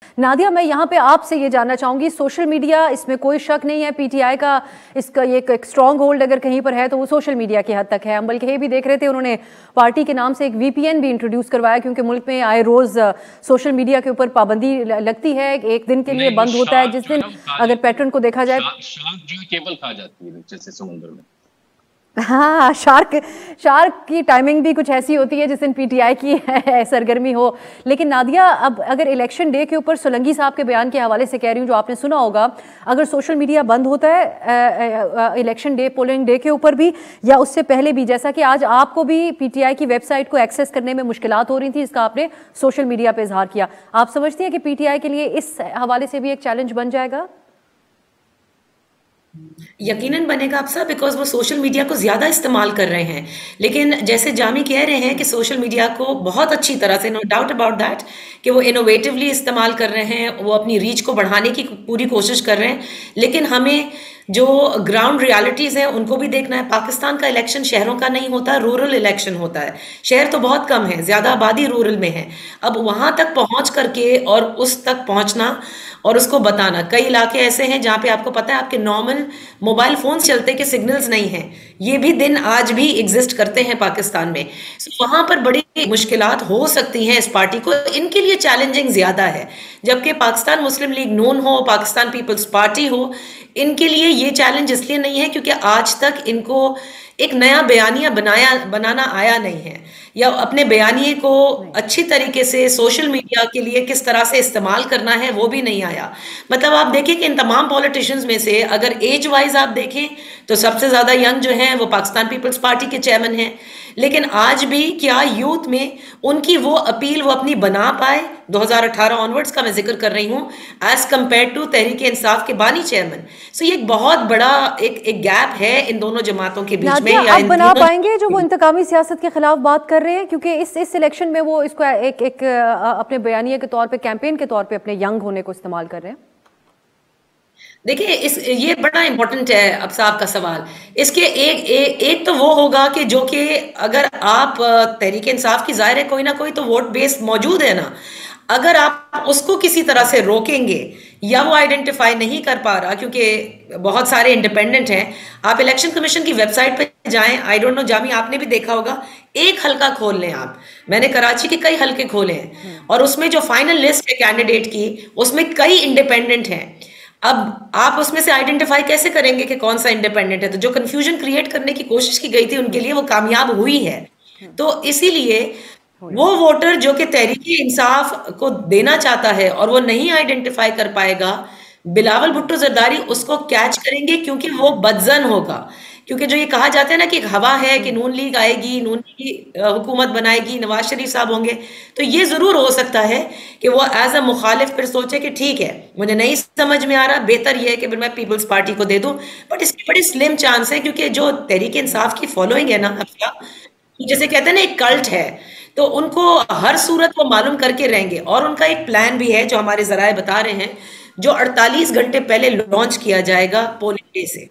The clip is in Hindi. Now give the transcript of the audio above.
नादिया, मैं यहाँ पे आपसे ये जानना चाहूंगी, सोशल मीडिया, इसमें कोई शक नहीं है पीटीआई का इसका ये एक स्ट्रॉन्ग होल्ड अगर कहीं पर है तो वो सोशल मीडिया की हद तक है। हम बल्कि ये भी देख रहे थे उन्होंने पार्टी के नाम से एक वीपीएन भी इंट्रोड्यूस करवाया, क्योंकि मुल्क में आए रोज सोशल मीडिया के ऊपर पाबंदी लगती है, एक दिन के लिए नहीं, वो बंद होता है, जिस शार्क जो है दिन ना वो खा अगर जाती है। पैटर्न को देखा जाए। शार्क जो है केबल खा जाती है नीचे से समुद्र में। हाँ, शार्क शार्क की टाइमिंग भी कुछ ऐसी होती है जिस दिन पीटीआई की है सरगर्मी हो। लेकिन नादिया, अब अगर इलेक्शन डे के ऊपर सोलंकी साहब के बयान के हवाले से कह रही हूँ, जो आपने सुना होगा, अगर सोशल मीडिया बंद होता है इलेक्शन डे, पोलिंग डे के ऊपर भी या उससे पहले भी, जैसा कि आज आपको भी पीटीआई की वेबसाइट को एक्सेस करने में मुश्किलात हो रही थी, इसका आपने सोशल मीडिया पर इजहार किया, आप समझती हैं कि पीटीआई के लिए इस हवाले से भी एक चैलेंज बन जाएगा? यकीनन बनेगा अफसा, बिकॉज वो सोशल मीडिया को ज्यादा इस्तेमाल कर रहे हैं। लेकिन जैसे जामी कह रहे हैं कि सोशल मीडिया को बहुत अच्छी तरह से, नो डाउट अबाउट दैट, कि वो इनोवेटिवली इस्तेमाल कर रहे हैं, वो अपनी रीच को बढ़ाने की पूरी कोशिश कर रहे हैं। लेकिन हमें जो ग्राउंड रियलिटीज हैं उनको भी देखना है। पाकिस्तान का इलेक्शन शहरों का नहीं होता, रूरल इलेक्शन होता है। शहर तो बहुत कम है, ज्यादा आबादी रूरल में है। अब वहां तक पहुंच करके और उस तक पहुंचना और उसको बताना, कई इलाके ऐसे हैं जहां पे आपको पता है आपके नॉर्मल मोबाइल फोन चलते के सिग्नल्स नहीं हैं। ये भी दिन आज भी एग्जिस्ट करते हैं पाकिस्तान में। वहां पर बड़ी मुश्किलात हो सकती हैं इस पार्टी को, इनके लिए चैलेंजिंग ज्यादा है। जबकि पाकिस्तान मुस्लिम लीग नून हो, पाकिस्तान पीपल्स पार्टी हो, इनके लिए ये चैलेंज इसलिए नहीं है क्योंकि आज तक इनको एक नया बयानिया बनाना आया नहीं है, या अपने बयानिए को अच्छी तरीके से सोशल मीडिया के लिए किस तरह से इस्तेमाल करना है वो भी नहीं आया। मतलब आप देखें कि इन तमाम पॉलिटिशियंस में से अगर एज वाइज आप देखें तो सबसे ज्यादा यंग जो हैं वो पाकिस्तान पीपल्स पार्टी के चेयरमैन हैं। लेकिन आज भी क्या यूथ में उनकी वो अपील वो अपनी बना पाए, 2018 ऑनवर्ड्स का मैं जिक्र कर रही हूँ, as compare to Tehreek Insaf के बानी चेयरमैन। सो ये एक बहुत बड़ा एक गैप है इन दोनों जमातों के बीच में। आप बना पाएंगे जो वो इंतकामी सियासत के खिलाफ बात कर रहे हैं, क्योंकि इस इलेक्शन में वो इसको एक अपने बयानिए के तौर पे, कैंपेन के तौर पे अपने यंग होने को इस्तेमाल कर रहे हैं। देखिए, ये बड़ा इंपॉर्टेंट है अब साहब का सवाल। इसके एक तो वो होगा कि जो कि अगर आप तहरीक इंसाफ की, जाहिर है कोई ना कोई तो वोट बेस मौजूद है ना, अगर आप उसको किसी तरह से रोकेंगे या वो आइडेंटिफाई नहीं कर पा रहा, क्योंकि बहुत सारे इंडिपेंडेंट हैं। आप इलेक्शन कमीशन की वेबसाइट पे जाएं, आई डोंट नो जामी आपने भी देखा होगा, एक हल्का खोल लें आप, मैंने कराची के कई हल्के खोले हैं और उसमें जो फाइनल लिस्ट है कैंडिडेट की, उसमें कई इंडिपेंडेंट हैं। अब आप उसमें से आइडेंटिफाई कैसे करेंगे कि कौन सा इंडिपेंडेंट है? तो जो कंफ्यूजन क्रिएट करने की कोशिश की गई थी उनके लिए वो कामयाब हुई है। तो इसीलिए वो वोटर जो कि तहरीक इंसाफ को देना चाहता है और वो नहीं आइडेंटिफाई कर पाएगा, बिलावल भुट्टो जरदारी उसको कैच करेंगे, क्योंकि वो बदजन होगा। क्योंकि जो ये कहा जाता है ना कि एक हवा है कि नून लीग आएगी, नून लीग हुकूमत बनाएगी, नवाज शरीफ साहब होंगे, तो ये जरूर हो सकता है कि वो एज अ मुखालिफ फिर सोचे कि ठीक है, मुझे नहीं समझ में आ रहा, बेहतर ये है कि फिर मैं पीपल्स पार्टी को दे दूं। बट इसकी बड़ी स्लिम चांस है, क्योंकि जो तहरीक इंसाफ की फॉलोइंग है ना, जैसे कहते हैं ना एक कल्ट है, तो उनको हर सूरत वो मालूम करके रहेंगे। और उनका एक प्लान भी है जो हमारे जराए बता रहे हैं, जो 48 घंटे पहले लॉन्च किया जाएगा पोलिंग डे से।